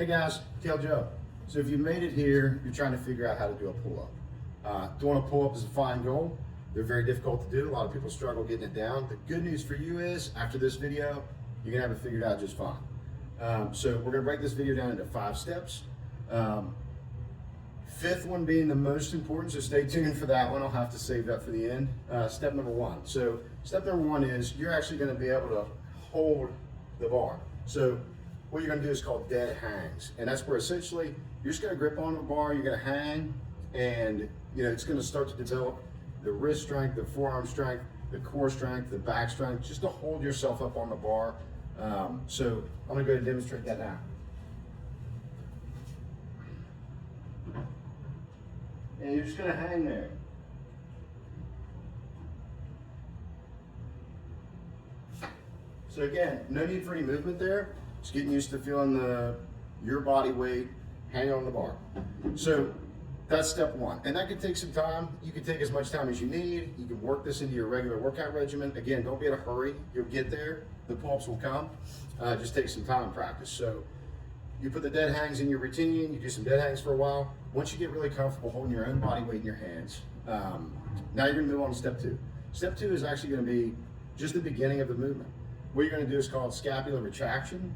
Hey guys, Tail Joe. So if you made it here, you're trying to figure out how to do a pull-up. Doing a pull-up is a fine goal. They're very difficult to do. A lot of people struggle getting it down. The good news for you is, after this video, you're gonna have it figured out just fine. So we're gonna break this video down into 5 steps. Fifth one being the most important, so stay tuned for that one. I'll have to save that for the end. Step number 1. So step number 1 is you're actually gonna be able to hold the bar. So what you're gonna do is called dead hangs. And that's where essentially you're just gonna grip on the bar, you're gonna hang, and it's gonna start to develop the wrist strength, the forearm strength, the core strength, the back strength, just to hold yourself up on the bar. So I'm gonna go ahead and demonstrate that now. And you're just gonna hang there. So again, no need for any movement there. Just getting used to feeling your body weight hanging on the bar. So that's step 1. And that can take some time. You can take as much time as you need. You can work this into your regular workout regimen. Again, don't be in a hurry. You'll get there. The pull-ups will come. Just take some time and practice. So you put the dead hangs in your routine. You do some dead hangs for a while. Once you get really comfortable holding your own body weight in your hands, now you're gonna move on to step 2. Step 2 is actually gonna be just the beginning of the movement. What you're gonna do is called scapular retraction.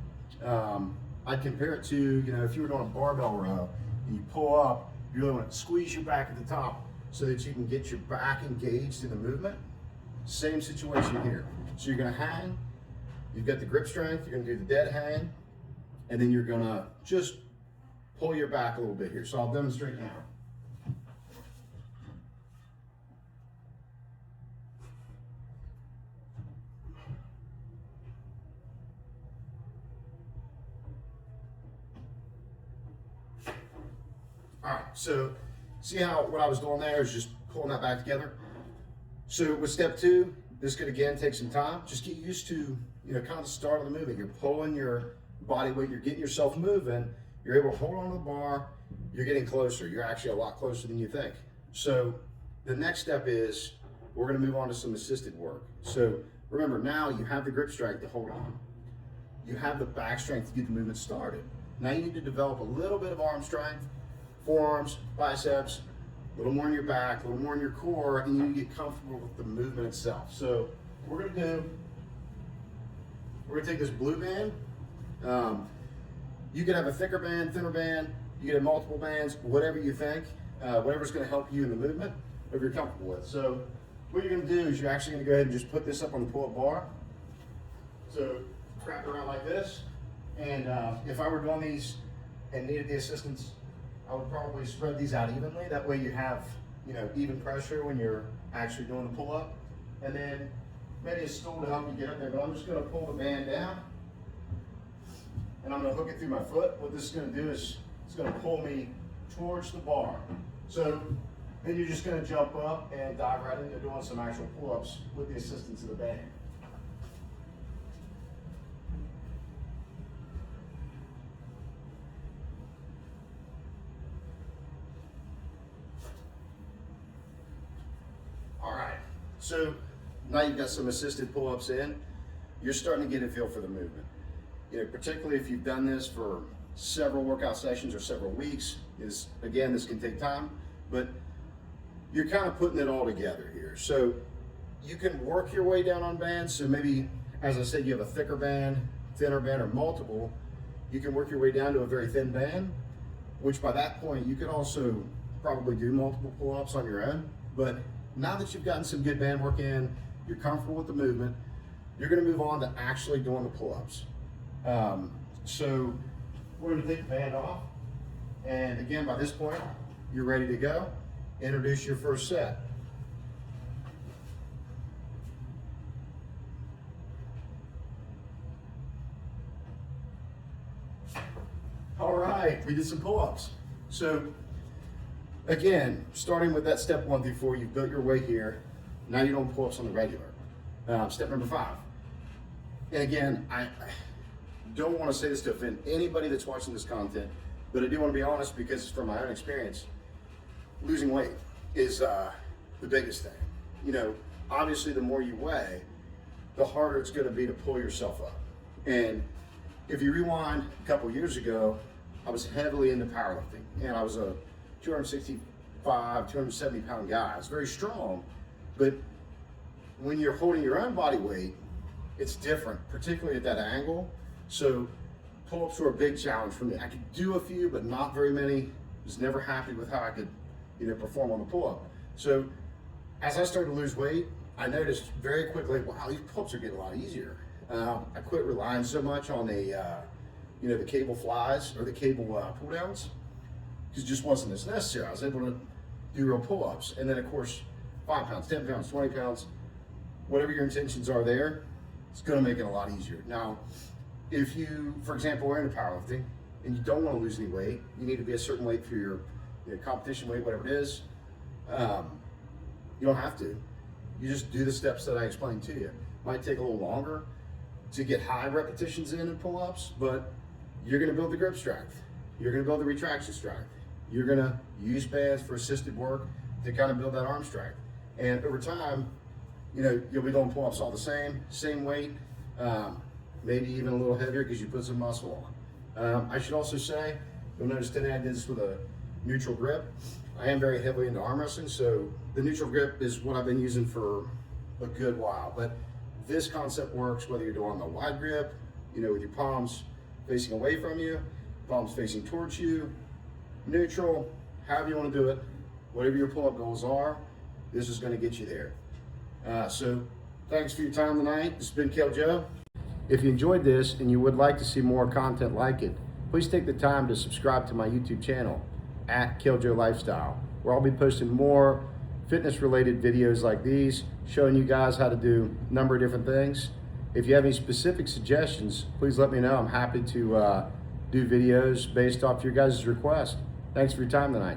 I'd compare it to, if you were doing a barbell row and you pull up, you really want to squeeze your back at the top so that you can get your back engaged in the movement. Same situation here. So you're gonna hang, you've got the grip strength, you're gonna do the dead hang, and then you're gonna just pull your back a little bit here. So I'll demonstrate now. All right, so see how what I was doing there is just pulling that back together. So with step 2, this could again take some time. Just get used to, kind of the start of the movement. You're pulling your body weight, you're getting yourself moving, you're able to hold on to the bar, you're getting closer. You're actually a lot closer than you think. So the next step is we're gonna move on to some assisted work. So remember, now you have the grip strength to hold on. You have the back strength to get the movement started. Now you need to develop a little bit of arm strength, forearms, biceps, a little more in your back, a little more in your core, and you need to get comfortable with the movement itself. So what we're gonna take this blue band. You can have a thicker band, thinner band, you can have multiple bands, whatever you think, whatever's gonna help you in the movement, whatever you're comfortable with. So what you're gonna do is you're actually gonna go ahead and just put this up on the pull-up bar. So wrap it around like this. And if I were doing these and needed the assistance, I would probably spread these out evenly. That way you have, even pressure when you're actually doing the pull-up. And then maybe a stool to help you get up there, but I'm just gonna pull the band down and I'm gonna hook it through my foot. What this is gonna do is it's gonna pull me towards the bar. So then you're just gonna jump up and dive right into doing some actual pull-ups with the assistance of the band. So now you've got some assisted pull-ups in, you're starting to get a feel for the movement. Particularly if you've done this for several workout sessions or several weeks, this can take time, but you're kind of putting it all together here. So you can work your way down on bands. So maybe, as I said, you have a thicker band, thinner band, or multiple. You can work your way down to a very thin band, which by that point you could also probably do multiple pull-ups on your own. But now that you've gotten some good band work in, you're comfortable with the movement, you're gonna move on to actually doing the pull-ups. So we're gonna take the band off. And again, by this point, you're ready to go. Introduce your first set. All right, we did some pull-ups. So again, starting with that step 1 through 4, you've built your way here. Now you're doing pull-ups on the regular. Step number 5. And again, I don't want to say this to offend anybody that's watching this content, but I do want to be honest because it's from my own experience. Losing weight is the biggest thing. Obviously the more you weigh, the harder it's going to be to pull yourself up. And if you rewind a couple years ago, I was heavily into powerlifting, and I was a 265, 270 pound guy. I was very strong, but when you're holding your own body weight, it's different, particularly at that angle. So pull-ups were a big challenge for me. I could do a few, but not very many. Was never happy with how I could, perform on the pull-up. So as I started to lose weight, I noticed very quickly, wow, these pull-ups are getting a lot easier. I quit relying so much on the cable flies or the cable pull downs, because it just wasn't as necessary. I was able to do real pull-ups. And then of course, 5 pounds, 10 pounds, 20 pounds, whatever your intentions are there, it's gonna make it a lot easier. Now, if you, for example, are into powerlifting and you don't wanna lose any weight, you need to be a certain weight for your competition weight, whatever it is, you don't have to. You just do the steps that I explained to you. Might take a little longer to get high repetitions in pull-ups, but you're gonna build the grip strength. You're gonna build the retraction strength. You're gonna use bands for assisted work to kind of build that arm strength. And over time, you'll be doing pull-ups all the same weight, maybe even a little heavier because you put some muscle on. I should also say, you'll notice today I did this with a neutral grip. I am very heavily into arm wrestling, so the neutral grip is what I've been using for a good while. But this concept works whether you're doing the wide grip, with your palms facing away from you, palms facing towards you, neutral, however you want to do it, whatever your pull-up goals are, this is going to get you there. So thanks for your time tonight. This has been Kel Joe. If you enjoyed this and you would like to see more content like it, please take the time to subscribe to my YouTube channel at Kel Joe Lifestyle, where I'll be posting more fitness related videos like these, showing you guys how to do a number of different things. If you have any specific suggestions, please let me know. I'm happy to do videos based off your guys' request. Thanks for your time tonight.